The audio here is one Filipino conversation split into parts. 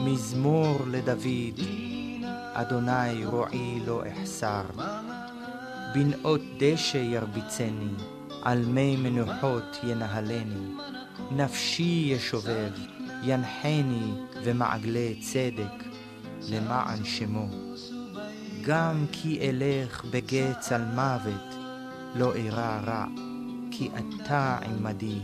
מזמור לדוד, אדוני רועי לא אחסר. בנאות דשא ירביצני, על מי מנוחות ינהלני. נפשי ישובב, ינחני ומעגלי צדק, למען שמו. גם כי אלך בגץ על מוות, לא אירא רע, כי אתה עמדי.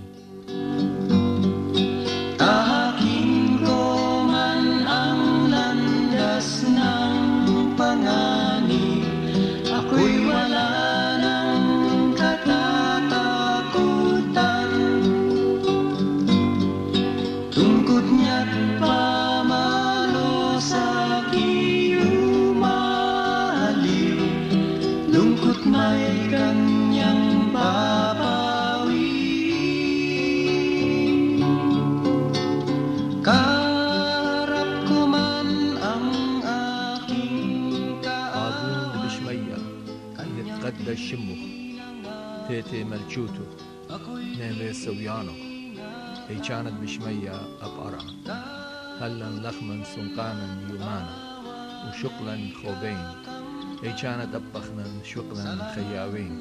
Tahakin ko man ang landas ng panganib, ako'y wala ng katatakutan. Tungkod niya't pamalo sa umaliw, lungkot may kanyang papawi. Karap ko man ang aking أعظم بشمية نتقدى شمه تيتي ملشوتو نيمي سويانو أي كانت بشمية أبقرا هلا لخما سنقانا يومانا وشقلا خوبين أي كانت أبخنا شقلا خياوين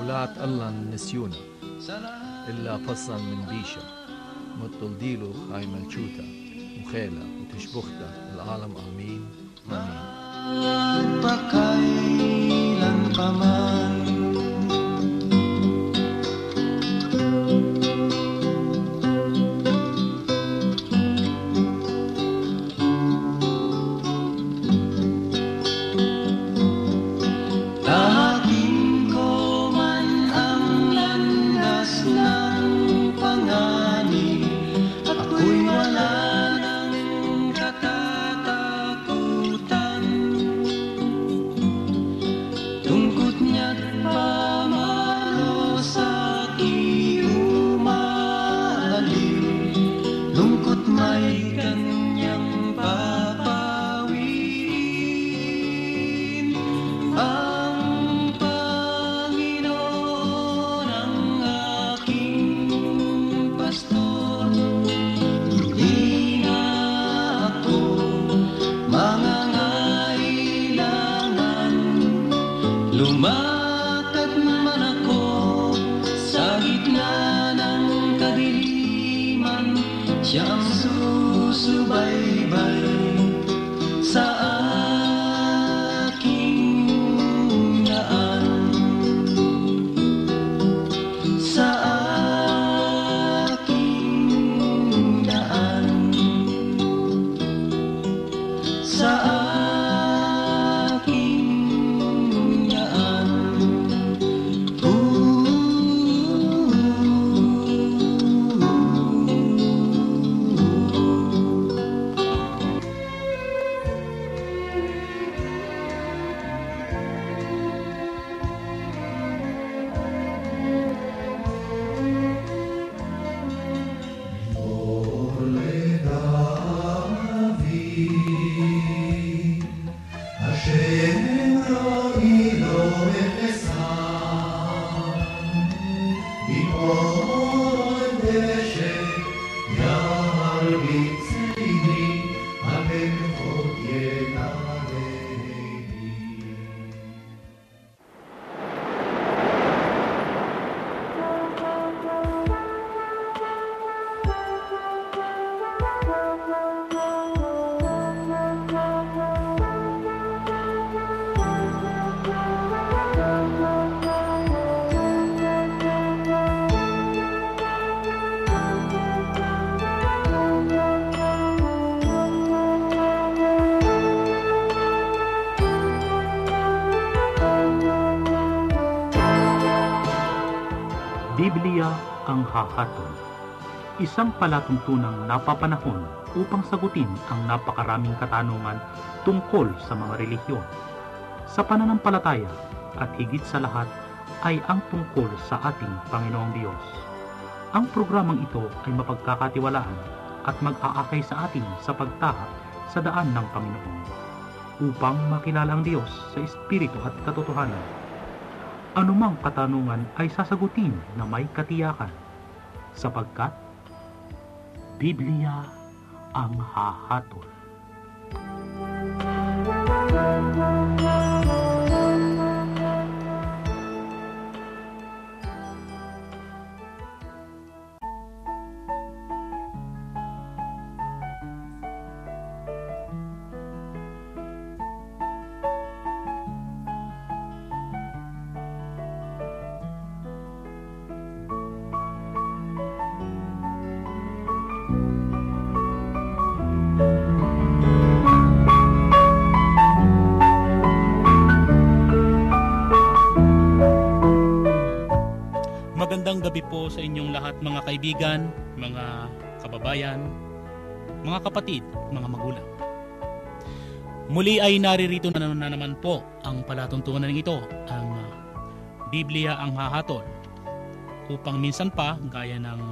ولات الله نسيونا إلا فصا من بيشا مطل ديلو خاي ملشوتا وخيلة وتشبختا العالم آمين آمين pagpakailan pa man. Tahakin ko man ang landas ng panganib, ako'y wala ng katatakutan. Tungkod niya't pamalo sa umaliw, lungkot may kanyang papawin. Ang Panginoon ang aking pastor, hindi na ako mangangailangan. Lumakad man ako sa gitna ng kadiliman, siya ang susubaybay sa aking daan. Sa aking daan. Sa aking daan. Biblia ang hahatol. Isang palatuntunang napapanahon upang sagutin ang napakaraming katanungan tungkol sa mga relihiyon. Sa pananampalataya at higit sa lahat ay ang tungkol sa ating Panginoong Diyos. Ang programang ito ay mapagkakatiwalaan at mag-aakay sa atin sa pagtahak sa daan ng Panginoon upang makilala ang Diyos sa Espiritu at katotohanan. Anumang katanungan ay sasagutin na may katiyakan, sapagkat Biblia ang hahatol. Magandang gabi po sa inyong lahat mga kaibigan, mga kababayan, mga kapatid, mga magulang. Muli ay naririto na naman po ang palatuntunan ito, ang Biblia ang hahatol, upang minsan pa, gaya ng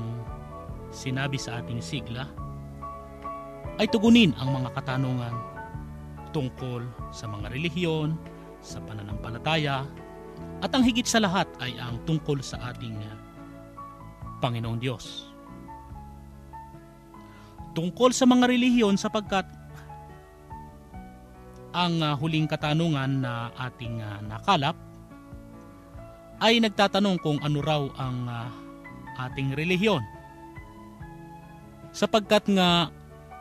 sinabi sa ating sigla, ay tugunin ang mga katanungan tungkol sa mga relihiyon, sa pananampalataya, at ang higit sa lahat ay ang tungkol sa ating Panginoong Diyos. Tungkol sa mga relihiyon sapagkat ang huling katanungan na ating nakalap ay nagtatanong kung ano raw ang ating relihiyon. Sapagkat nga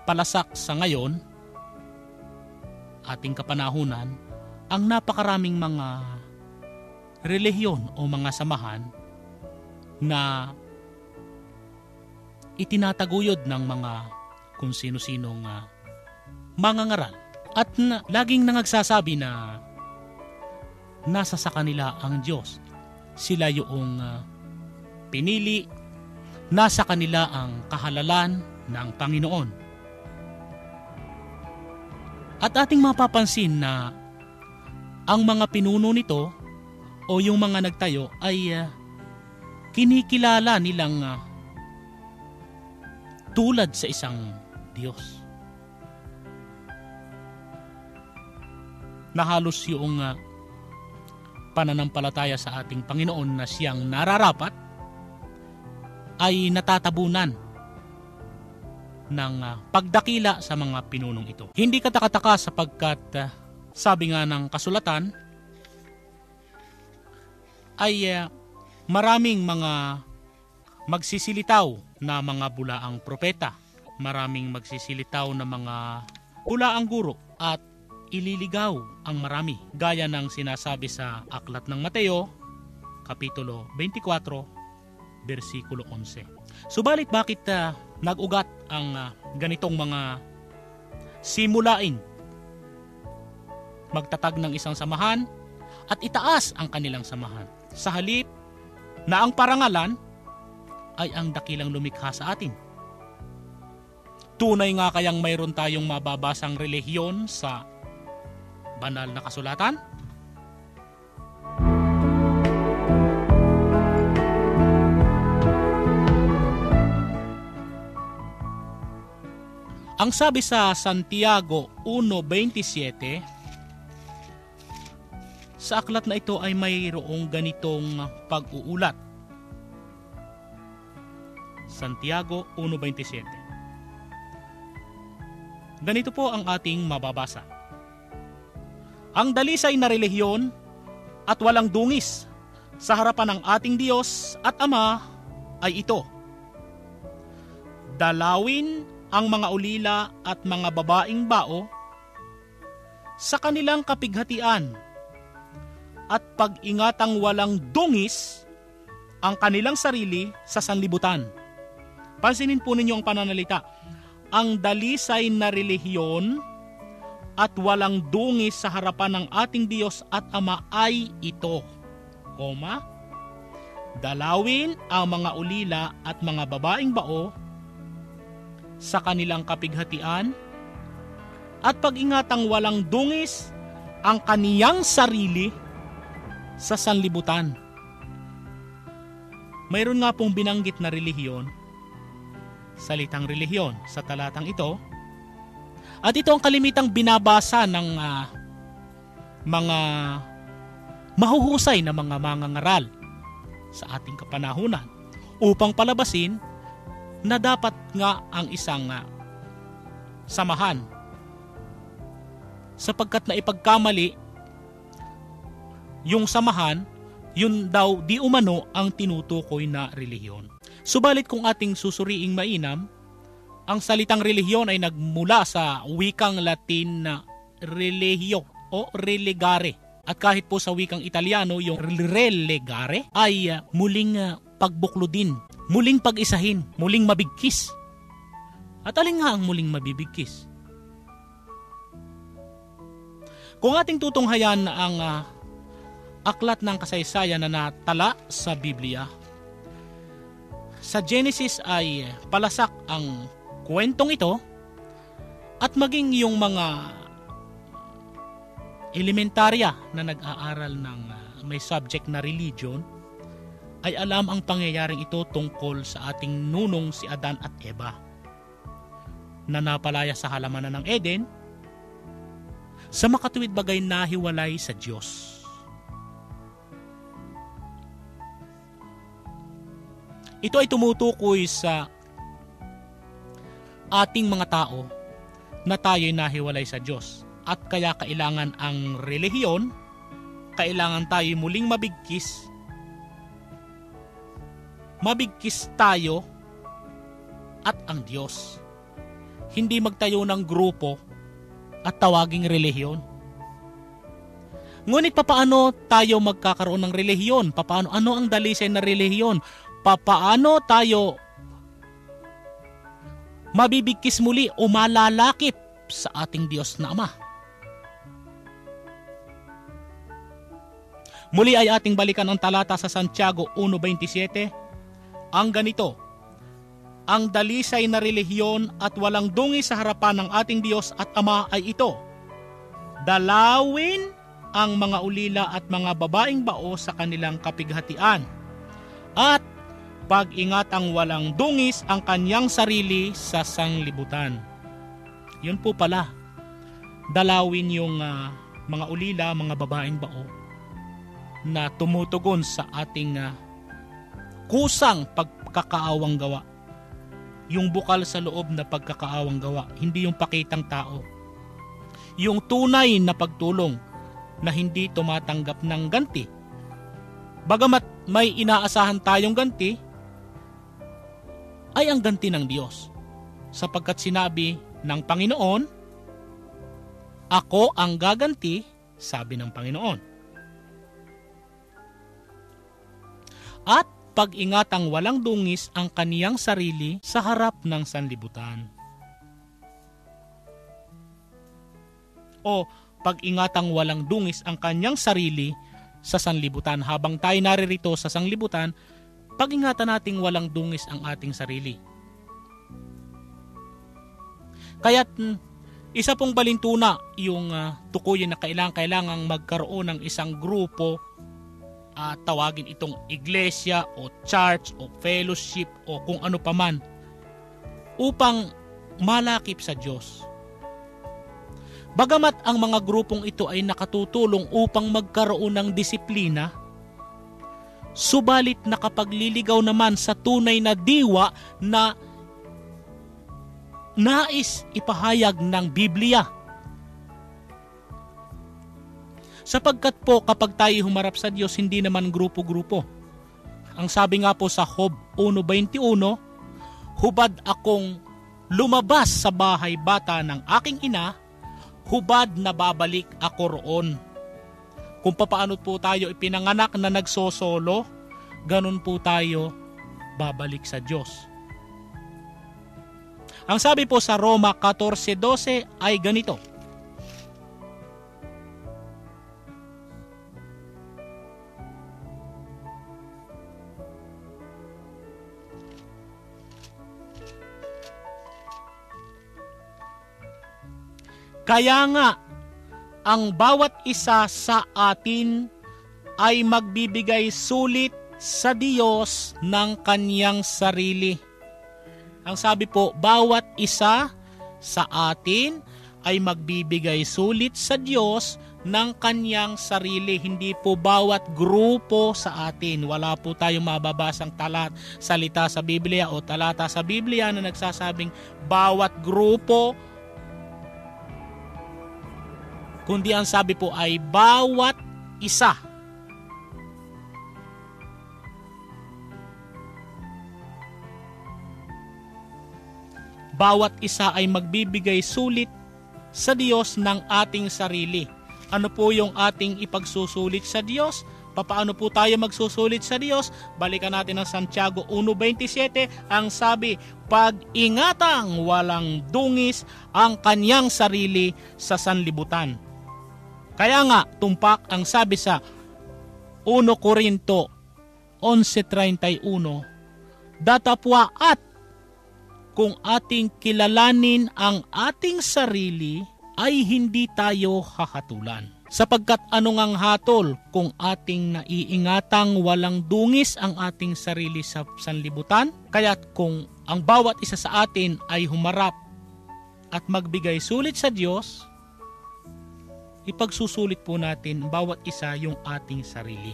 palasak sa ngayon, ating kapanahunan, ang napakaraming mga relihiyon o mga samahan na itinataguyod ng mga kung sino-sinong mangangaral at laging nangagsasabi na nasa sa kanila ang Diyos. Sila yung pinili, nasa kanila ang kahalalan ng Panginoon. At ating mapapansin na ang mga pinuno nito o yung mga nagtayo ay kinikilala nilang tulad sa isang Diyos. Na halos yung pananampalataya sa ating Panginoon na siyang nararapat ay natatabunan ng pagdakila sa mga pinunong ito. Hindi katakataka sapagkat sabi nga ng kasulatan ay maraming mga magsisilitaw na mga bulaang propeta, maraming magsisilitaw na mga bulaang guro at ililigaw ang marami, gaya ng sinasabi sa aklat ng Mateo, Kapitulo 24, versikulo 11. Subalit bakit nag-ugat ang ganitong mga simulain? Magtatag ng isang samahan at itaas ang kanilang samahan. Sa halip na ang parangalan ay ang dakilang lumikha sa atin. Tunay nga kayang mayroon tayong mababasang relihiyon sa banal na kasulatan? Ang sabi sa Santiago 1:27, sa aklat na ito ay mayroong ganitong pag-uulat. Santiago 1:27. Ganito po ang ating mababasa. Ang dalisay na relihiyon at walang dungis sa harapan ng ating Diyos at Ama ay ito: dalawin ang mga ulila at mga babaing bao sa kanilang kapighatian at pag-ingatang walang dungis ang kanilang sarili sa sanlibutan. Pansinin po ninyo ang pananalita. Ang dalisay na relihiyon at walang dungis sa harapan ng ating Diyos at Ama ay ito, dalawin ang mga ulila at mga babaeng bao sa kanilang kapighatian at pag-ingatang walang dungis ang kaniyang sarili sa sanlibutan. Mayroon nga pong binanggit na relihiyon, salitang relihiyon sa talatang ito, at ito ang kalimitang binabasa ng mga mahuhusay na mga mangangaral sa ating kapanahunan upang palabasin na dapat nga ang isang samahan. Sapagkat na ipagkamali yung samahan, yun daw di umano ang tinutukoy na relihiyon. Subalit kung ating susuriing mainam, ang salitang relihiyon ay nagmula sa wikang Latin na religio o relegare. At kahit po sa wikang Italiano, yung relegare ay muling pagbuklodin, muling pag-isahin, muling mabigkis. At alin nga ang muling mabibigkis? Kung ating tutunghayan ang aklat ng kasaysayan na natala sa Biblia, sa Genesis ay palasak ang kwentong ito at maging yung mga elementarya na nag-aaral ng may subject na religion ay alam ang pangyayaring ito tungkol sa ating nunong si Adan at Eva na napalaya sa halamanan ng Eden sa makatuwid bagay nahiwalay sa Diyos. Ito ay tumutukoy sa ating mga tao na tayo'y nahiwalay sa Diyos at kaya kailangan ang relihiyon, kailangan tayo muling mabigkis tayo at ang Diyos. Hindi magtayo ng grupo at tawaging relihiyon. Ngunit papaano tayo magkakaroon ng relihiyon? Ano ang dalisay na relihiyon? Papaano tayo mabibigkis muli o malalakip sa ating Diyos na Ama? Muli ay ating balikan ang talata sa Santiago 1:27. Ang ganito, ang dalisay na relihiyon at walang dungi sa harapan ng ating Diyos at Ama ay ito: dalawin ang mga ulila at mga babaeng bao sa kanilang kapighatian, at pag-ingat ang walang dungis ang kanyang sarili sa sanglibutan. Yun po pala, dalawin yung mga ulila, mga babaeng bao na tumutugon sa ating kusang pagkakaawang gawa. Yung bukal sa loob na pagkakaawang gawa, hindi yung pakitang tao. Yung tunay na pagtulong na hindi tumatanggap ng ganti. Bagamat may inaasahan tayong ganti, ay ang ganti ng Diyos. Sapagkat sinabi ng Panginoon, ako ang gaganti, sabi ng Panginoon. At pag-ingatang walang dungis ang kaniyang sarili sa harap ng sanlibutan. O pag-ingatang walang dungis ang kanyang sarili sa sanlibutan. Habang tayo naririto sa sanlibutan, pag-ingatan nating walang dungis ang ating sarili. Kaya't isa pong balintuna yung tukuyin na kailangang magkaroon ng isang grupo, tawagin itong iglesia o church o fellowship o kung ano paman, upang malakip sa Diyos. Bagamat ang mga grupong ito ay nakatutulong upang magkaroon ng disiplina, subalit nakapagliligaw naman sa tunay na diwa na nais ipahayag ng Biblia. Sapagkat po kapag tayo humarap sa Diyos, hindi naman grupo-grupo. Ang sabi nga po sa Job 1:21, hubad akong lumabas sa bahay bata ng aking ina, hubad na babalik ako roon. Kung paano po tayo ipinanganak na nagsosolo, ganun po tayo babalik sa Diyos. Ang sabi po sa Roma 14:12 ay ganito: kaya nga, ang bawat isa sa atin ay magbibigay sulit sa Diyos ng kaniyang sarili. Ang sabi po, bawat isa sa atin ay magbibigay sulit sa Diyos ng kaniyang sarili. Hindi po bawat grupo sa atin. Wala po tayong mababasang salita sa Biblia o talata sa Biblia na nagsasabing bawat grupo kundi ang sabi po ay bawat isa. Bawat isa ay magbibigay sulit sa Diyos ng ating sarili. Ano po yung ating ipagsusulit sa Diyos? Papaano po tayo magsusulit sa Diyos? Balikan natin ang Santiago 1:27. Ang sabi, pag-ingatang walang dungis ang kanyang sarili sa sanlibutan. Kaya nga, tumpak ang sabi sa 1 Corinto 11:31, datapwa at kung ating kilalanin ang ating sarili, ay hindi tayo hahatulan. Sapagkat anong hatol kung ating naiingatang walang dungis ang ating sarili sa sanlibutan? Kaya't kung ang bawat isa sa atin ay humarap at magbigay sulit sa Diyos, ipagsusulit po natin bawat isa yung ating sarili.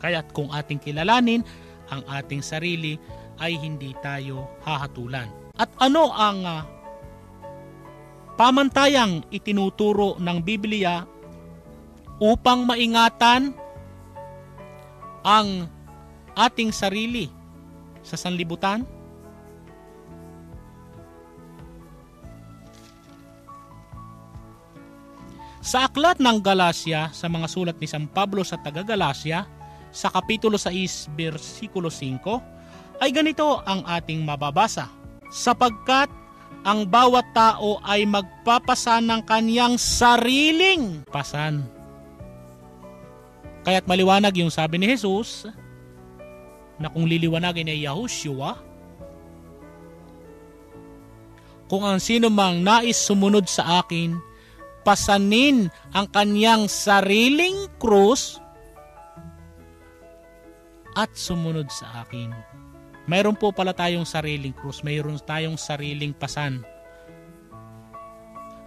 Kaya't kung ating kilalanin ang ating sarili, ay hindi tayo hahatulan. At ano ang pamantayang itinuturo ng Biblia upang maingatan ang ating sarili sa sanlibutan? Sa aklat ng Galacia, sa mga sulat ni San Pablo sa taga-Galacia, sa Kapitulo 6, versikulo 5, ay ganito ang ating mababasa. Sapagkat ang bawat tao ay magpapasan ng kanyang sariling pasan. Kaya't maliwanag yung sabi ni Jesus na kung liliwanagin ay Yahushua, kung ang sino mang nais sumunod sa akin, pasanin ang kanyang sariling krus at sumunod sa akin. Mayroon po pala tayong sariling krus, mayroon tayong sariling pasan.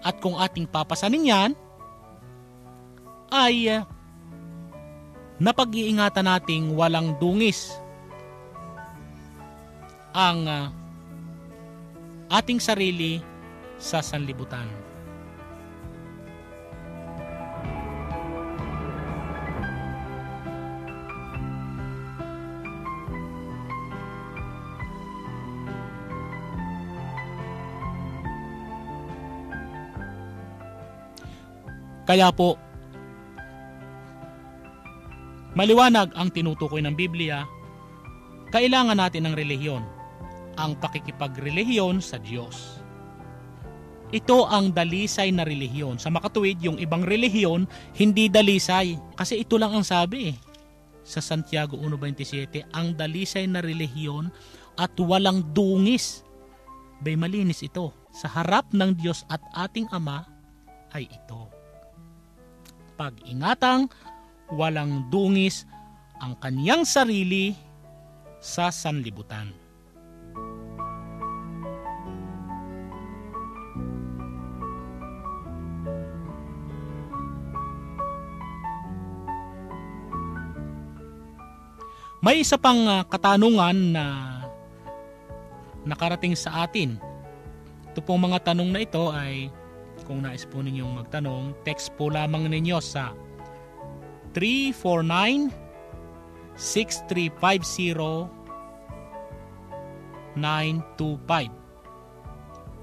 At kung ating papasanin yan, ay napag-iingatan nating walang dungis ang ating sarili sa sanlibutan. Kaya po, maliwanag ang tinutukoy ng Biblia, kailangan natin ng relihiyon, ang pakikipagrelihiyon sa Diyos. Ito ang dalisay na relihiyon. Sa makatuwid, yung ibang relihiyon, hindi dalisay. Kasi ito lang ang sabi sa Santiago 1:27, ang dalisay na relihiyon at walang dungis. Bay malinis ito. Sa harap ng Diyos at ating Ama ay ito. Pag-ingatang walang dungis ang kaniyang sarili sa sanlibutan. May isa pang katanungan na nakarating sa atin. Ito pong mga tanong na ito ay, kung nais po ninyong magtanong, text po lamang ninyo sa 349-6350-925.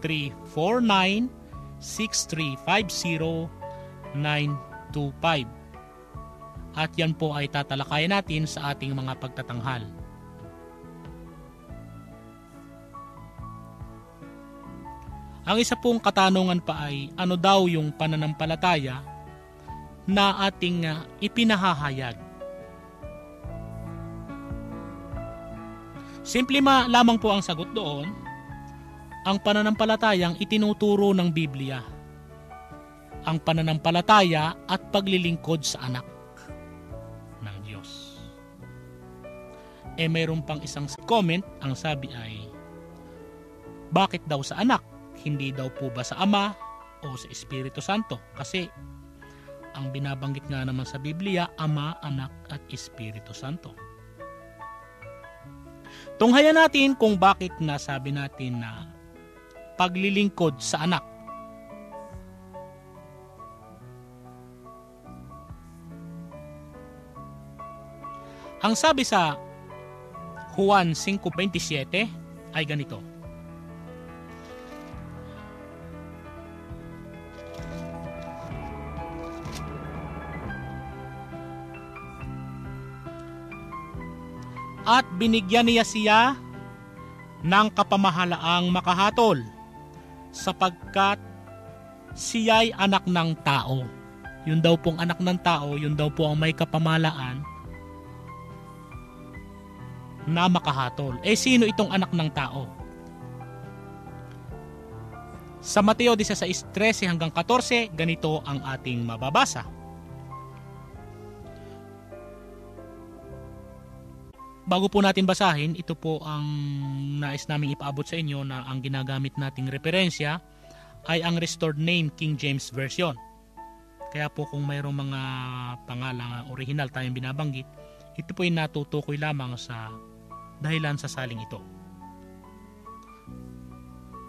349-6350-925. At yan po ay tatalakayan natin sa ating mga pagtatanghal. Ang isa pong katanungan pa ay, ano daw yung pananampalataya na ating ipinahahayag? Simple lamang po ang sagot doon, ang pananampalatayang itinuturo ng Biblia. Ang pananampalataya at paglilingkod sa anak ng Diyos. Mayroon pang isang comment, ang sabi ay, bakit daw sa anak? Hindi daw po ba sa Ama o sa Espiritu Santo? Kasi ang binabanggit nga naman sa Biblia, Ama, Anak at Espiritu Santo. Tunghayan natin kung bakit nasabi natin na paglilingkod sa anak. Ang sabi sa Juan 5:27 ay ganito. At binigyan niya siya ng kapamahalaang makahatol sapagkat siya'y anak ng tao. Yun daw pong anak ng tao, yun daw po ang may kapamahalaan na makahatol. Sino itong anak ng tao? Sa Mateo 16:13 hanggang 14, ganito ang ating mababasa. Bago po natin basahin, ito po ang nais naming ipaabot sa inyo na ang ginagamit nating referensya ay ang Restored Name King James Version. Kaya po kung mayroong mga pangalang original tayong binabanggit, ito po ay natutukoy lamang sa dahilan sa saling ito.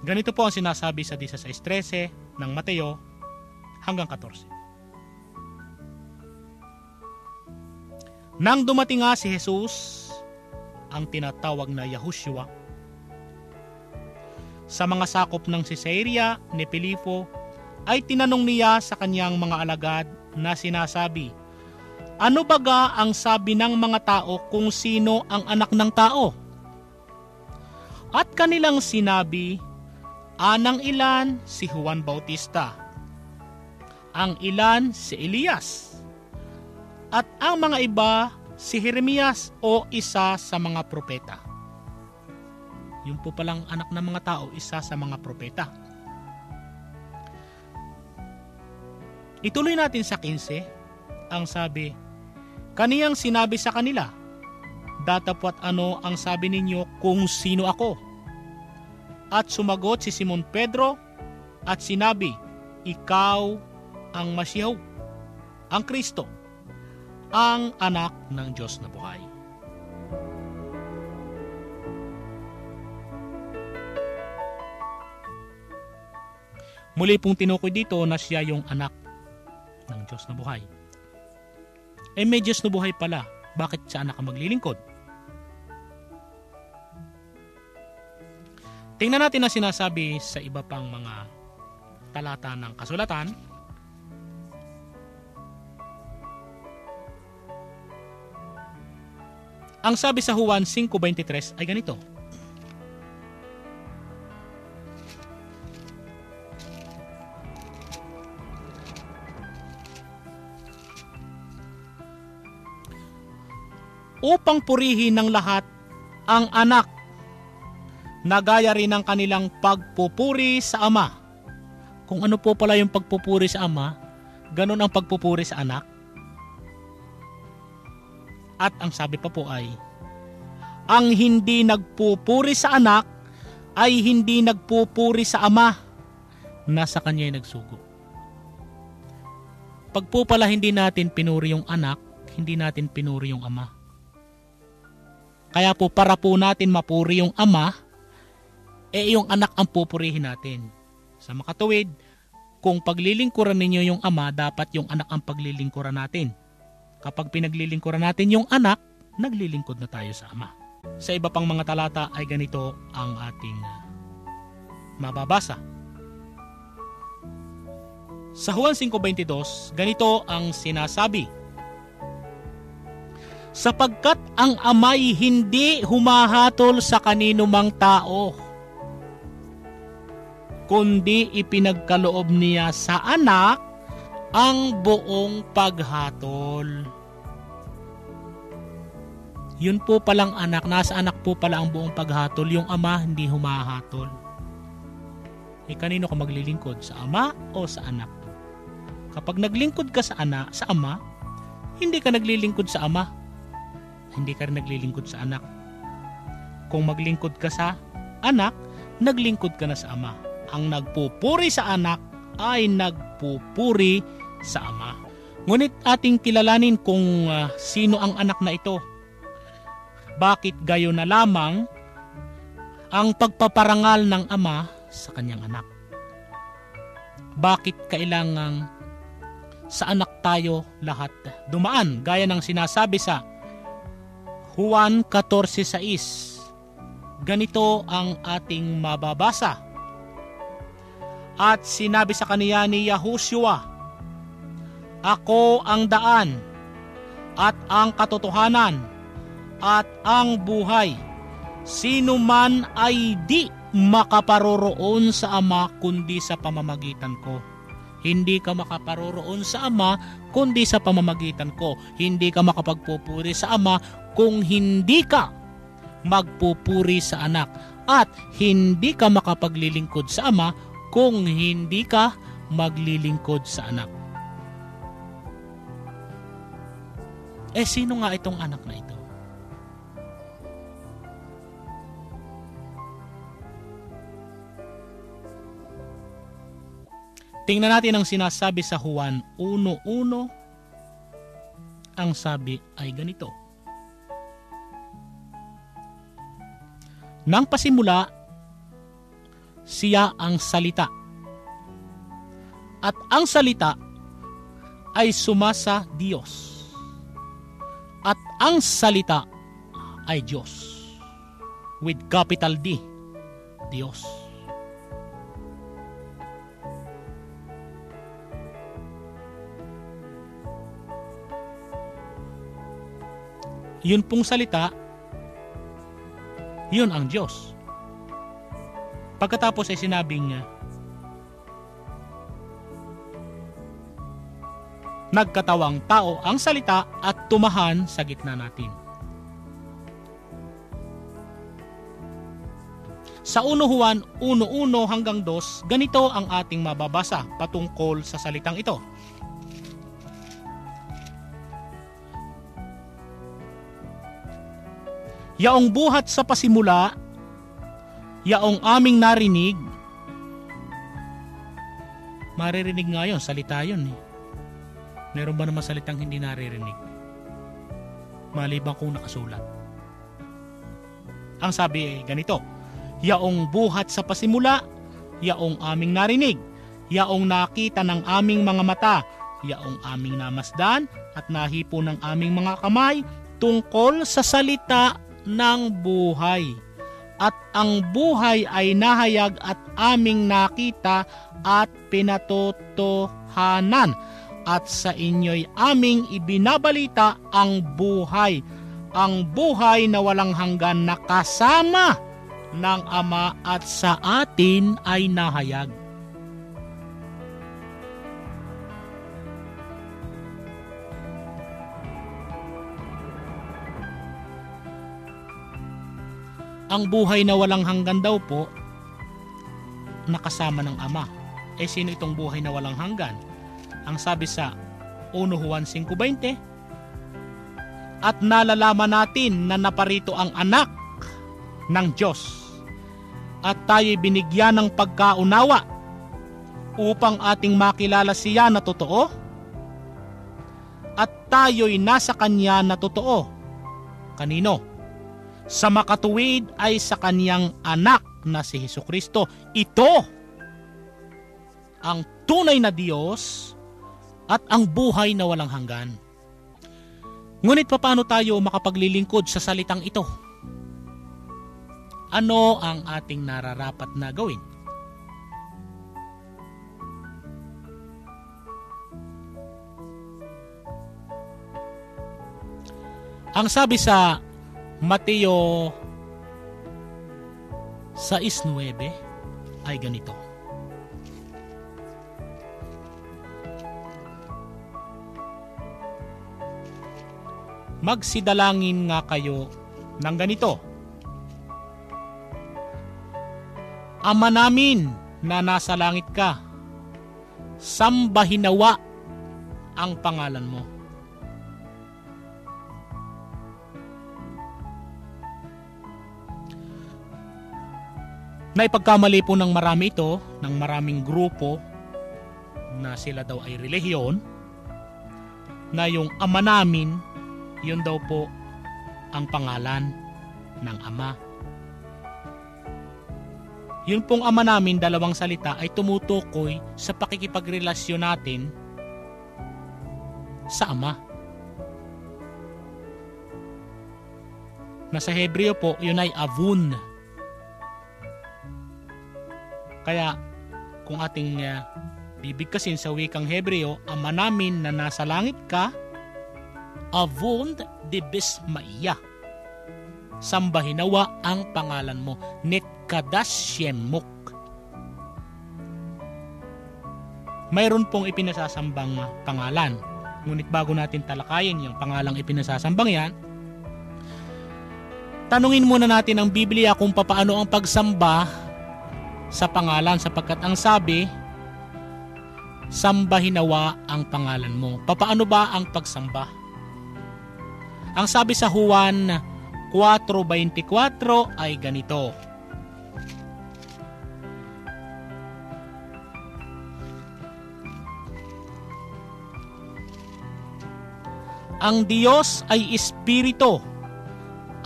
Ganito po ang sinasabi sa 16:13 ng Mateo hanggang 14. Nang dumating nga si Jesus, ang tinatawag na Yahushua, sa mga sakop ng Caesarea ni Filipo, ay tinanong niya sa kanyang mga alagad na sinasabi, ano baga ang sabi ng mga tao kung sino ang anak ng tao? At kanilang sinabi, anang ilan si Juan Bautista, ang ilan si Elias, at ang mga iba si Jeremias o isa sa mga propeta. Yung po palang anak ng mga tao, isa sa mga propeta. Ituloy natin sa 15, ang sabi, kaniyang sinabi sa kanila, datapwat ano ang sabi ninyo kung sino ako? At sumagot si Simon Pedro at sinabi, ikaw ang Masiyahu, ang Kristo, ang anak ng Diyos na buhay. Muli pong tinukoy dito na siya yung anak ng Diyos na buhay. May Diyos na buhay pala. Bakit siya anak ang maglilingkod? Tingnan natin ang sinasabi sa iba pang mga talata ng kasulatan. Ang sabi sa Juan 5:23 ay ganito. Upang purihin ng lahat ang anak na gaya rin ng kanilang pagpupuri sa ama. Kung ano po pala yung pagpupuri sa ama, ganun ang pagpupuri sa anak. At ang sabi pa po ay, ang hindi nagpupuri sa anak ay hindi nagpupuri sa ama na sa kanya ay nagsugo. Pag po pala hindi natin pinuri yung anak, hindi natin pinuri yung ama. Kaya po para po natin mapuri yung ama, yung anak ang pupurihin natin. Sa makatuwid, kung paglilingkuran ninyo yung ama, dapat yung anak ang paglilingkuran natin. Kapag pinaglilingkuran natin yung anak, naglilingkod na tayo sa ama. Sa iba pang mga talata ay ganito ang ating mababasa. Sa Juan 5:22, ganito ang sinasabi, sapagkat ang ama'y hindi humahatol sa kanino mang tao, kundi ipinagkaloob niya sa anak ang buong paghatol. Yun po palang anak, nasa anak po pala ang buong paghatol, yung ama hindi humahatol. Kanino ka maglilingkod? Sa ama o sa anak? Kapag naglingkod ka sa ama, hindi ka naglilingkod sa ama. Hindi ka rin naglilingkod sa anak. Kung maglingkod ka sa anak, naglingkod ka na sa ama. Ang nagpupuri sa anak ay nagpupuri sa ama. Ngunit ating kilalanin kung sino ang anak na ito. Bakit gayon na lamang ang pagpaparangal ng ama sa kanyang anak? Bakit kailangang sa anak tayo lahat dumaan? Gaya ng sinasabi sa Juan 14:6. Ganito ang ating mababasa. At sinabi sa kaniya ni Yahushua, Ako ang daan, at ang katotohanan, at ang buhay. Sino man ay di makaparoroon sa Ama kundi sa pamamagitan ko. Hindi ka makaparoroon sa Ama kundi sa pamamagitan ko. Hindi ka makapagpupuri sa Ama kung hindi ka magpupuri sa Anak. At hindi ka makapaglilingkod sa Ama kung hindi ka maglilingkod sa Anak. Sino nga itong anak na ito? Tingnan natin ang sinasabi sa Juan 1:1. Ang sabi ay ganito. Nang pasimula, siya ang salita. At ang salita ay sumasa Diyos. At ang salita ay Diyos. With capital D, Diyos. Yun pong salita, yun ang Diyos. Pagkatapos ay sinabing niya, nagkatawang tao ang salita at tumahan sa gitna natin. Sa 1 Juan 1:1 hanggang 2, ganito ang ating mababasa patungkol sa salitang ito. Yaong buhat sa pasimula, yaong aming narinig, maririnig nga yun, salita yun eh. Meron ba naman salitang hindi naririnig? Maliban kung nakasulat. Ang sabi ay ganito, yaong buhat sa pasimula, yaong aming narinig, yaong nakita ng aming mga mata, yaong aming namasdan at nahipo ng aming mga kamay tungkol sa salita ng buhay. At ang buhay ay nahayag at aming nakita at pinatotohanan. At sa inyo'y aming ibinabalita ang buhay na walang hanggan na kasama ng Ama at sa atin ay nahayag. Ang buhay na walang hanggan daw po, nakasama ng Ama. Sino itong buhay na walang hanggan? Ang sabi sa 1 Juan 5:20, at nalalaman natin na naparito ang anak ng Diyos at tayo'y binigyan ng pagkaunawa upang ating makilala siya na totoo at tayo'y nasa kanya na totoo. Kanino? Sa makatuwid ay sa kaniyang anak na si Hesukristo. Ito ang tunay na Diyos at ang buhay na walang hanggan. Ngunit paano tayo makapaglilingkod sa salitang ito? Ano ang ating nararapat na gawin? Ang sabi sa Mateo 6:9 ay ganito. Magsidalangin nga kayo ng ganito. Ama namin na nasa langit ka, sambahin nawa ang pangalan mo. Naipagkamali po ng marami ito, ng maraming grupo na sila daw ay relihiyon, na yung Ama namin, yun daw po ang pangalan ng Ama. Yun pong Ama namin, dalawang salita, ay tumutukoy sa pakikipagrelasyon natin sa Ama. na sa Hebreo po, yun ay avun. Kaya kung ating bibigkasin sa wikang Hebreo, Ama namin na nasa langit ka, avun de bismaiya. Sambahinawa ang pangalan mo, Netkadash Shemuk. Mayroon pong ipinasasambang pangalan. Ngunit bago natin talakayin yung pangalang ipinasasambang yan, tanungin muna natin ang Biblia kung papaano ang pagsamba sa pangalan, sapagkat ang sabi, sambahinawa ang pangalan mo. Papaano ba ang pagsamba? Ang sabi sa Juan 4:24 ay ganito. Ang Diyos ay Espiritu,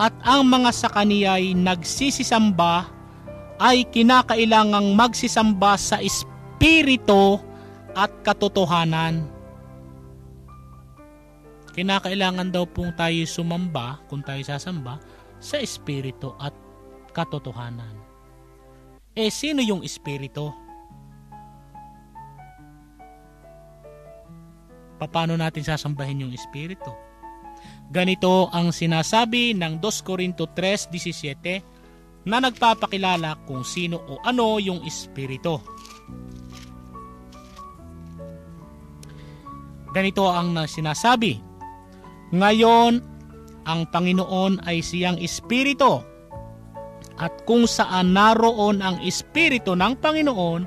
at ang mga sa Kaniya'y nagsisisamba ay kinakailangang magsisamba sa Espiritu at katotohanan. Kinakailangan daw pong tayo sumamba, kung tayo sasamba, sa Espiritu at katotohanan. Sino yung Espiritu? Paano natin sasambahin yung Espiritu? Ganito ang sinasabi ng 2 Corinto 3:17 na nagpapakilala kung sino o ano yung Espiritu. Ganito ang sinasabi, ngayon ang Panginoon ay siyang Espiritu, at kung saan naroon ang Espiritu ng Panginoon,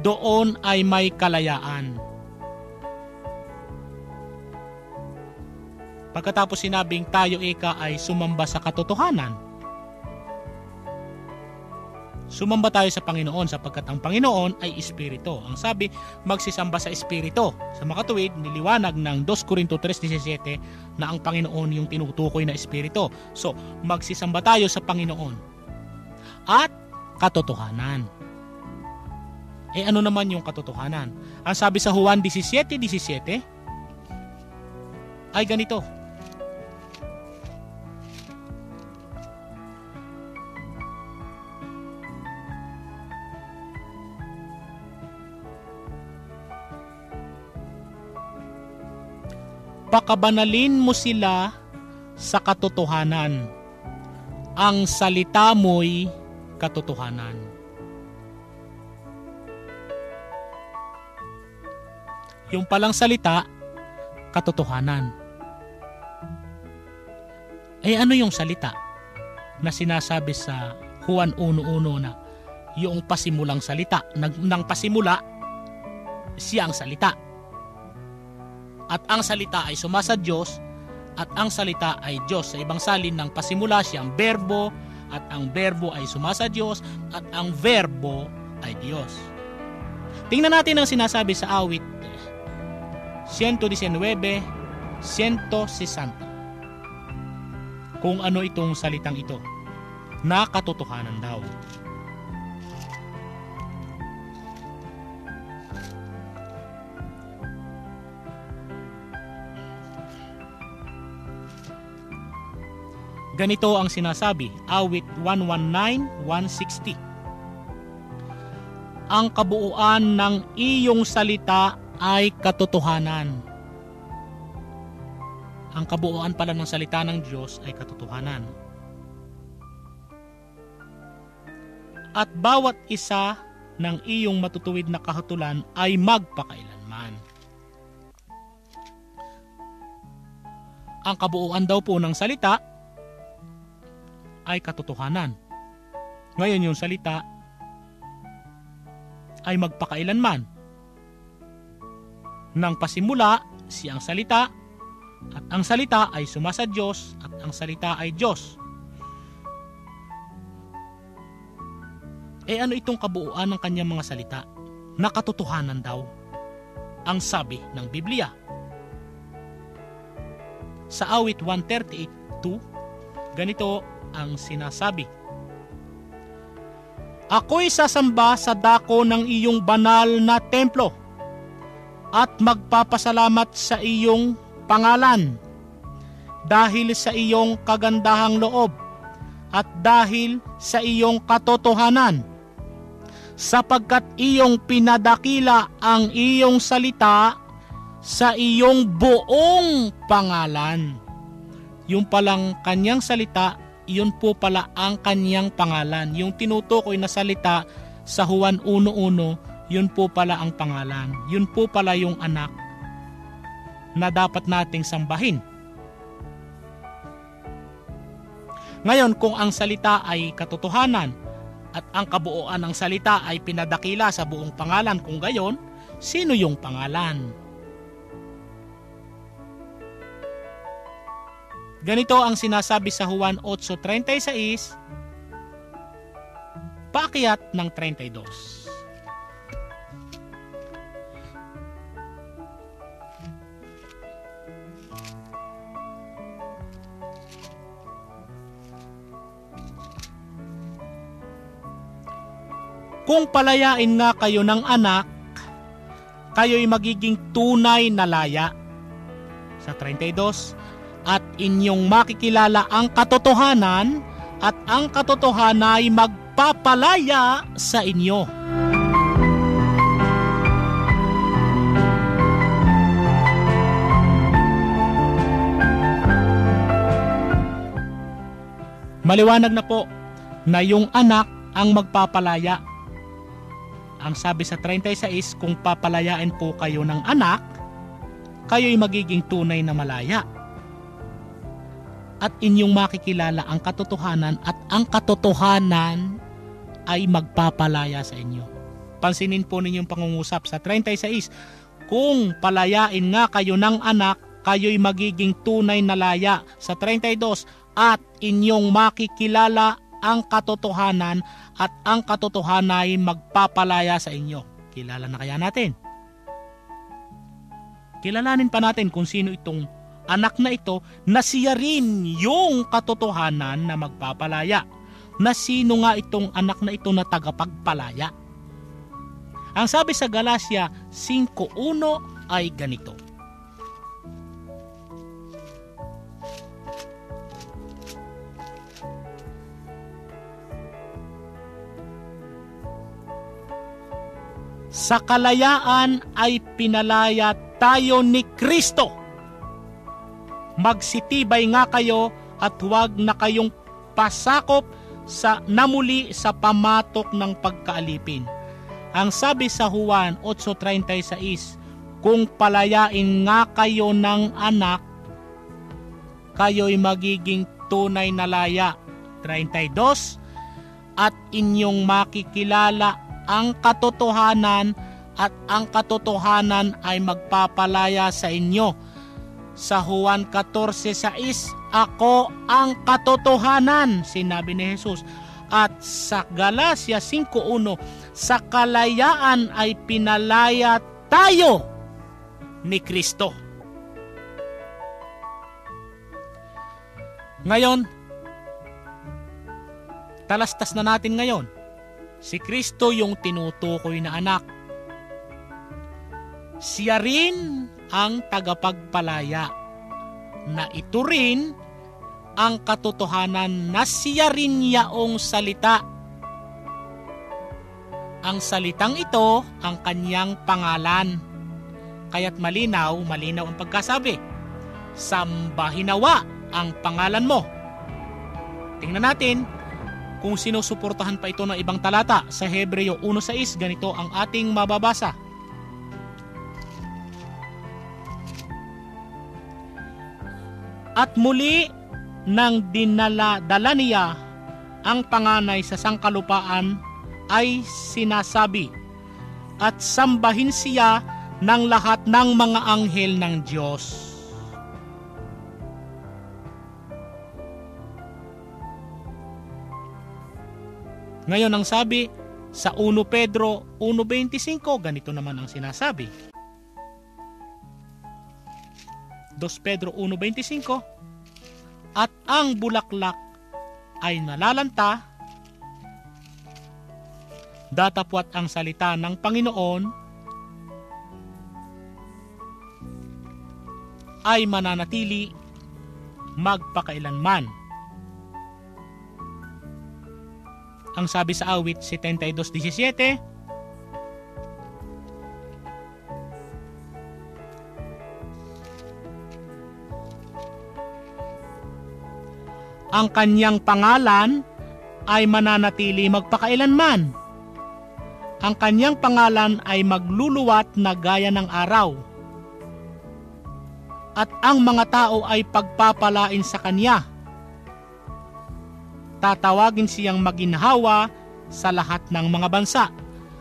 doon ay may kalayaan. Pagkatapos sinabing tayo ay sumamba sa katotohanan, sumamba tayo sa Panginoon sapagkat ang Panginoon ay Espiritu. Ang sabi, magsisamba sa Espiritu. Sa makatuwid, niliwanag ng 2 Corinto 3:17 na ang Panginoon yung tinutukoy na Espiritu. So, magsisamba tayo sa Panginoon at katotohanan. Ano naman yung katotohanan? Ang sabi sa Juan 17:17 ay ganito. Pakabanalin mo sila sa katotohanan. Ang salita mo'y katotohanan. Yung palang salita, katotohanan. Ano yung salita na sinasabi sa Juan 1:1 na yung pasimulang salita, nang pasimula, siya ang salita. At ang salita ay sumasa Diyos, at ang salita ay Diyos. Sa ibang salin ng pasimula, siyang berbo, at ang berbo ay sumasa Diyos, at ang verbo ay Diyos. Tingnan natin ang sinasabi sa awit 119:160. Kung ano itong salitang ito, na katotohanan daw. Ganito ang sinasabi, awit 119:160. Ang kabuuan ng iyong salita ay katotohanan. Ang kabuuan pala ng salita ng Diyos ay katotohanan. At bawat isa ng iyong matutuwid na kahatulan ay magpakailanman. Ang kabuuan daw po ng salita ay katotohanan. Ngayon yung salita ay magpakailanman. Nang pasimula, siyang salita, at ang salita ay sumasa Diyos, at ang salita ay Diyos. Ano itong kabuuan ng kanyang mga salita? Na katotohanan daw, ang sabi ng Biblia. Sa awit 138:2, ganito ang sinasabi, ako'y sasamba sa dako ng iyong banal na templo at magpapasalamat sa iyong pangalan dahil sa iyong kagandahang loob at dahil sa iyong katotohanan, sapagkat iyong pinadakila ang iyong salita sa iyong buong pangalan. Yung palang kanyang salita, yun po pala ang kanyang pangalan. Yung tinutukoy na salita sa Juan 1:1, yun po pala ang pangalan. Yun po pala yung anak na dapat nating sambahin. Ngayon, kung ang salita ay katotohanan at ang kabuuan ng salita ay pinadakila sa buong pangalan, kung gayon, sino yung pangalan? Ganito ang sinasabi sa Juan 8:36, paakyat ng 32. Kung palayain nga kayo ng anak, kayo'y magiging tunay na laya. Sa 32, at inyong makikilala ang katotohanan, at ang katotohanan ay magpapalaya sa inyo. Maliwanag na po na yung anak ang magpapalaya. Ang sabi sa 36, kung papalayain po kayo ng anak, kayo'y magiging tunay na malaya. At inyong makikilala ang katotohanan, at ang katotohanan ay magpapalaya sa inyo. Pansinin po ninyong pangungusap sa 36, kung palayain nga kayo ng anak, kayo'y magiging tunay na laya. Sa 32, at inyong makikilala ang katotohanan, at ang katotohanan ay magpapalaya sa inyo. Kilala na kaya natin? Kilalanin pa natin kung sino itong anak na ito, na siya rin yung katotohanan na magpapalaya. Na sino nga itong anak na ito na tagapagpalaya? Ang sabi sa Galacia 5:1 ay ganito. Sa kalayaan ay pinalaya tayo ni Kristo. Magsitibay nga kayo at huwag na kayong pasakop sa namuli sa pamatok ng pagkaalipin. Ang sabi sa Juan 8:36, kung palayain nga kayo ng anak, kayo'y magiging tunay na laya. 32, at inyong makikilala ang katotohanan, at ang katotohanan ay magpapalaya sa inyo. Sa Juan 14:6, ako ang katotohanan, sinabi ni Jesus. At sa Galacia 5:1, sa kalayaan ay pinalaya tayo ni Kristo. Ngayon, talastas na natin ngayon. Si Kristo yung tinutukoy na anak. Siya rin ang tagapagpalaya, na ito rin ang katotohanan, na siya rin yaong salita. Ang salitang ito ang kanyang pangalan. Kaya't malinaw ang pagkasabi. Sambahin nawa ang pangalan mo. Tingnan natin kung sinusuportahan pa ito ng ibang talata. Sa Hebreo 1:6, ganito ang ating mababasa. At muli nang dinala niya ang panganay sa sangkalupaan, ay sinasabi, at sambahin siya ng lahat ng mga anghel ng Diyos. Ngayon ang sabi sa 1 Pedro 1:25, ganito naman ang sinasabi. 2 Pedro 1:25, at ang bulaklak ay nalalanta, datapwat ang salita ng Panginoon ay mananatili magpakailanman. Ang sabi sa awit 72:17, ang kanyang pangalan ay mananatili magpakailanman. Ang kanyang pangalan ay magluluwat na gaya ng araw. At ang mga tao ay pagpapalain sa kanya. Tatawagin siyang maginhawa sa lahat ng mga bansa.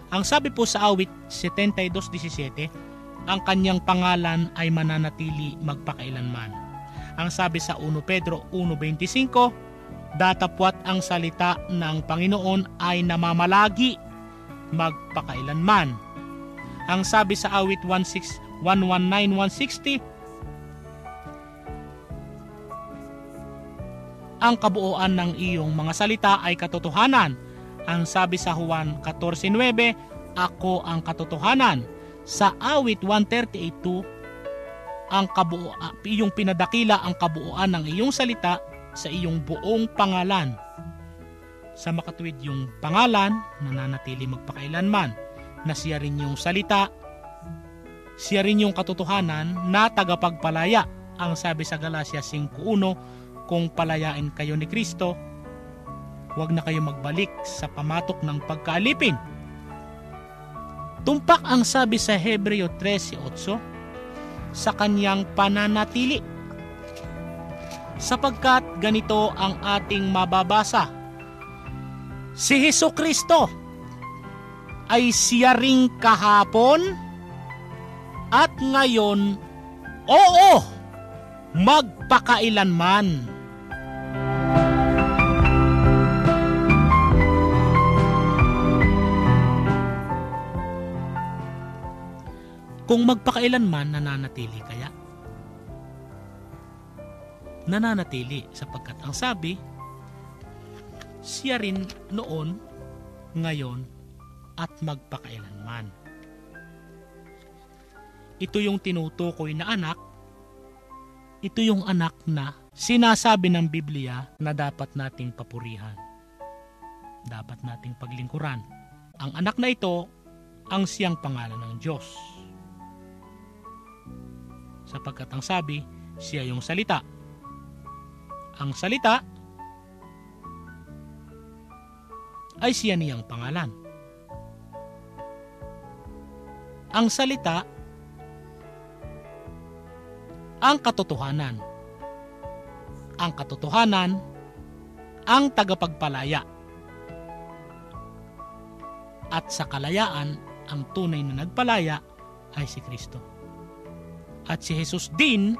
Ang sabi po sa awit 72:17, ang kanyang pangalan ay mananatili magpakailanman. Ang sabi sa 1 Pedro 1:25, datapwat ang salita ng Panginoon ay namamalagi magpakailanman. Ang sabi sa awit 119:160, ang kabuuan ng iyong mga salita ay katotohanan. Ang sabi sa Juan 14:9, ako ang katotohanan. Sa awit 138:2, ang iyong pinadakila ang kabuuan ng iyong salita sa iyong buong pangalan. Sa makatuwid yung pangalan, nananatili magpakailanman, na siya rin yung salita, siya rin yung katotohanan na tagapagpalaya. Ang sabi sa Galacia 5:1, kung palayain kayo ni Kristo, huwag na kayo magbalik sa pamatok ng pagkaalipin. Tumpak ang sabi sa Hebreo 13:8, sa kanyang pananatili. Sapagkat ganito ang ating mababasa, si Hesukristo ay siya ring kahapon at ngayon, oo, magpakailanman. Kung magpakailanman, nananatili kaya? Nananatili sapagkat ang sabi, siya rin noon, ngayon, at magpakailanman. Ito yung tinutukoy na anak, ito yung anak na sinasabi ng Biblia na dapat nating papurihan. Dapat nating paglingkuran. Ang anak na ito, ang siyang pangalan ng Diyos. Sapagkat ang sabi, siya yung salita. Ang salita ay siya niyang pangalan. Ang salita, ang katotohanan. Ang katotohanan, ang tagapagpalaya. At sa kalayaan, ang tunay na nagpalaya ay si Kristo. At si Jesus din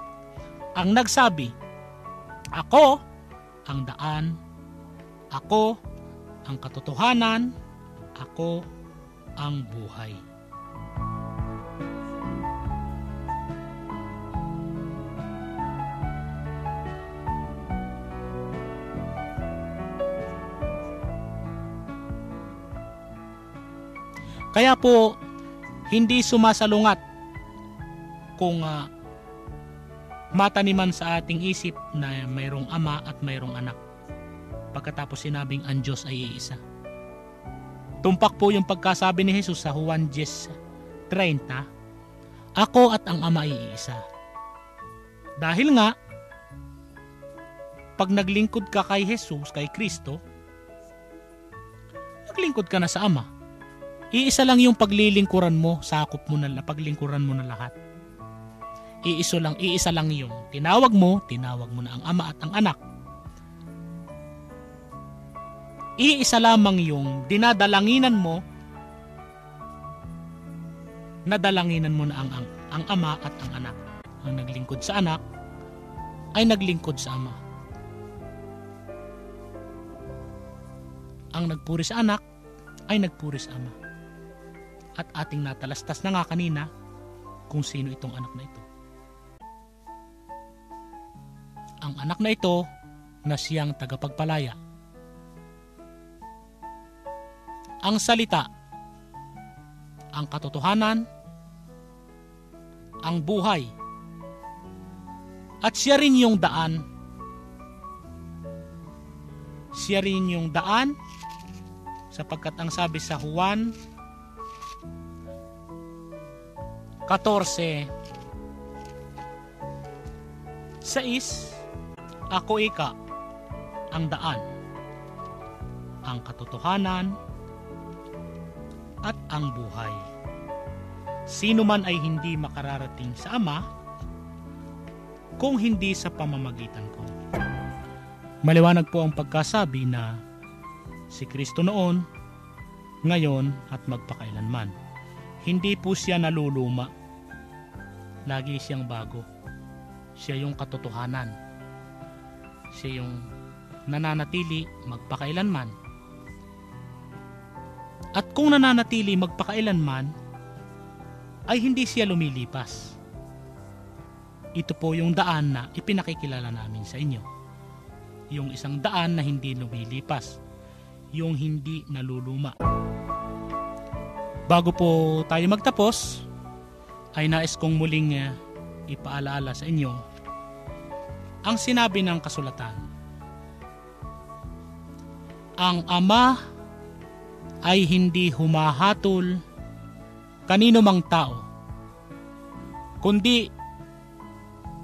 ang nagsabi, ako ang daan, ako ang katotohanan, ako ang buhay. Kaya po, hindi sumasalungat kung mataniman sa ating isip na mayroong ama at mayroong anak. Pagkatapos sinabing ang Diyos ay iisa. Tumpak po yung pagkasabi ni Jesus sa Juan 10:30, ako at ang ama ay iisa. Dahil nga, pag naglingkod ka kay Jesus, kay Kristo, naglingkod ka na sa ama. Iisa lang yung paglilingkuran mo, sakop mo na, paglingkuran mo na lahat. Iisa lang yung tinawag mo na ang ama at ang anak. Iisa lamang yung dinadalanginan mo, nadalanginan mo na ang ama at ang anak. Ang naglingkod sa anak ay naglingkod sa ama. Ang nagpuri sa anak ay nagpuri sa ama. At ating natalastas na nga kanina kung sino itong anak na ito. Ang anak na ito na siyang tagapagpalaya. Ang salita, ang katotohanan, ang buhay, at siya rin yung daan. Siya rin yung daan, Sapagkat ang sabi sa Juan 14:6, ako ika ang daan, ang katotohanan, at ang buhay. Sino man ay hindi makararating sa Ama kung hindi sa pamamagitan ko. Maliwanag po ang pagkasabi na si Kristo noon, ngayon at magpakailanman. Hindi po siya naluluma. Lagi siyang bago. Siya yung katotohanan. Siya yung nananatili magpakailanman. At kung nananatili magpakailanman, ay hindi siya lumilipas. Ito po yung daan na ipinakikilala namin sa inyo. Yung isang daan na hindi lumilipas. Yung hindi naluluma. Bago po tayo magtapos, ay nais kong muling ipaalaala sa inyo ang sinabi ng kasulatan. Ang Ama ay hindi humahatol kanino mang tao, kundi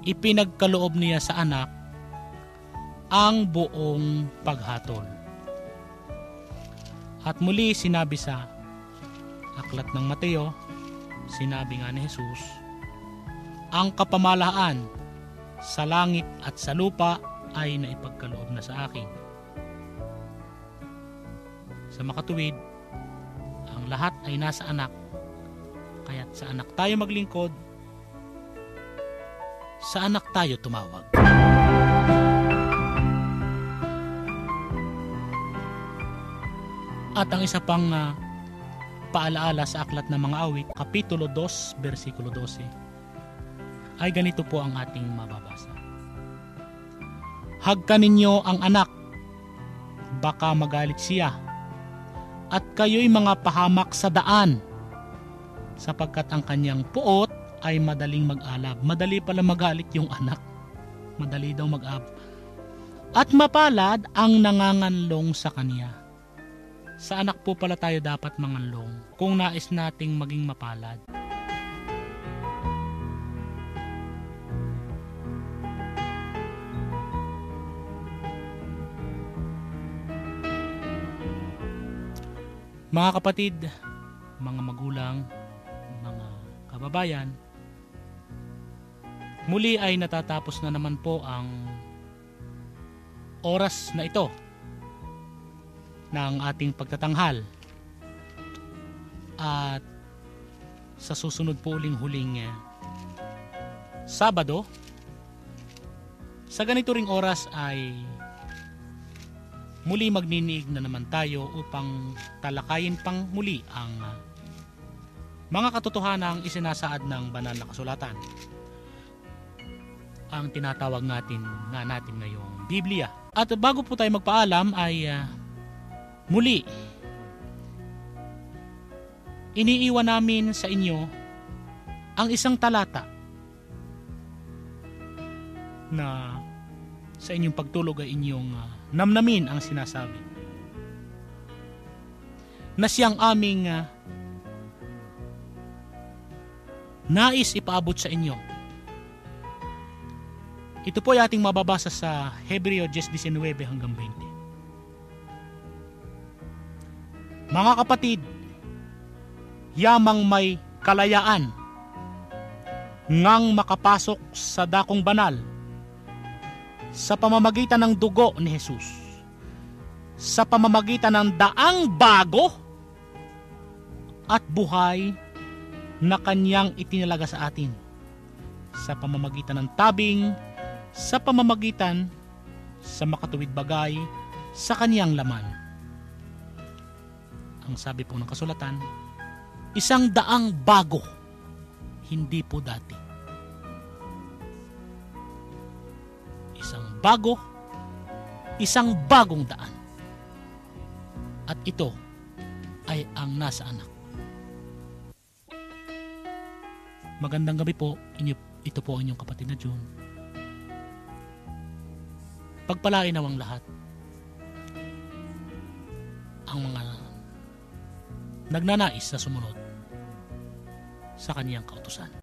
ipinagkaloob niya sa anak ang buong paghatol. At muli sinabi sa aklat ng Mateo, sinabi nga ni Jesus, ang kapamahalaan sa langit at sa lupa ay naipagkaloob na sa akin. Sa makatuwid, ang lahat ay nasa anak, kaya't sa anak tayo maglingkod, sa anak tayo tumawag. At ang isa pang paalaala sa aklat ng mga awit, Kapitulo 2, versikulo 12, ay ganito po ang ating mababasa. Hagkan ninyo ang anak, baka magalit siya, at kayo'y mga pahamak sa daan, sapagkat ang kanyang puot ay madaling mag-alab. Madali pala magalit yung anak. Madali daw mag-ab. At mapalad ang nanganganlong sa kanya. Sa anak po pala tayo dapat manganlong kung nais nating maging mapalad. Mga kapatid, mga magulang, mga kababayan, muli ay natatapos na naman po ang oras na ito ng ating pagtatanghal. At sa susunod po huling Sabado, sa ganito ring oras ay muli magniniig na naman tayo upang talakayin pang muli ang mga katotohanang isinasaad ng banal na kasulatan. Ang tinatawag natin ngayong Biblia. At bago po tayo magpaalam ay muli, iniiwan namin sa inyo ang isang talata na sa inyong pagtulog ay inyong namnamin ang sinasabi. Na siyang aming nais ipaabot sa inyo. Ito po ay ating mababasa sa Hebreo 10:19 hanggang 20. Mga kapatid, yamang may kalayaan ngang makapasok sa dakong banal sa pamamagitan ng dugo ni Jesus, sa pamamagitan ng daang bago at buhay na kanyang itinalaga sa atin, sa pamamagitan ng tabing, sa pamamagitan sa makatuwid bagay sa kanyang laman. Ang sabi po ng kasulatan, isang daang bago, hindi po dati. Isang bago, isang bagong daan. At ito ay ang nasa anak. Magandang gabi po, ito po ang inyong kapatid na June. Pagpalain nawang lahat ang mga nagnanais na sumunod sa kaniyang kautusan.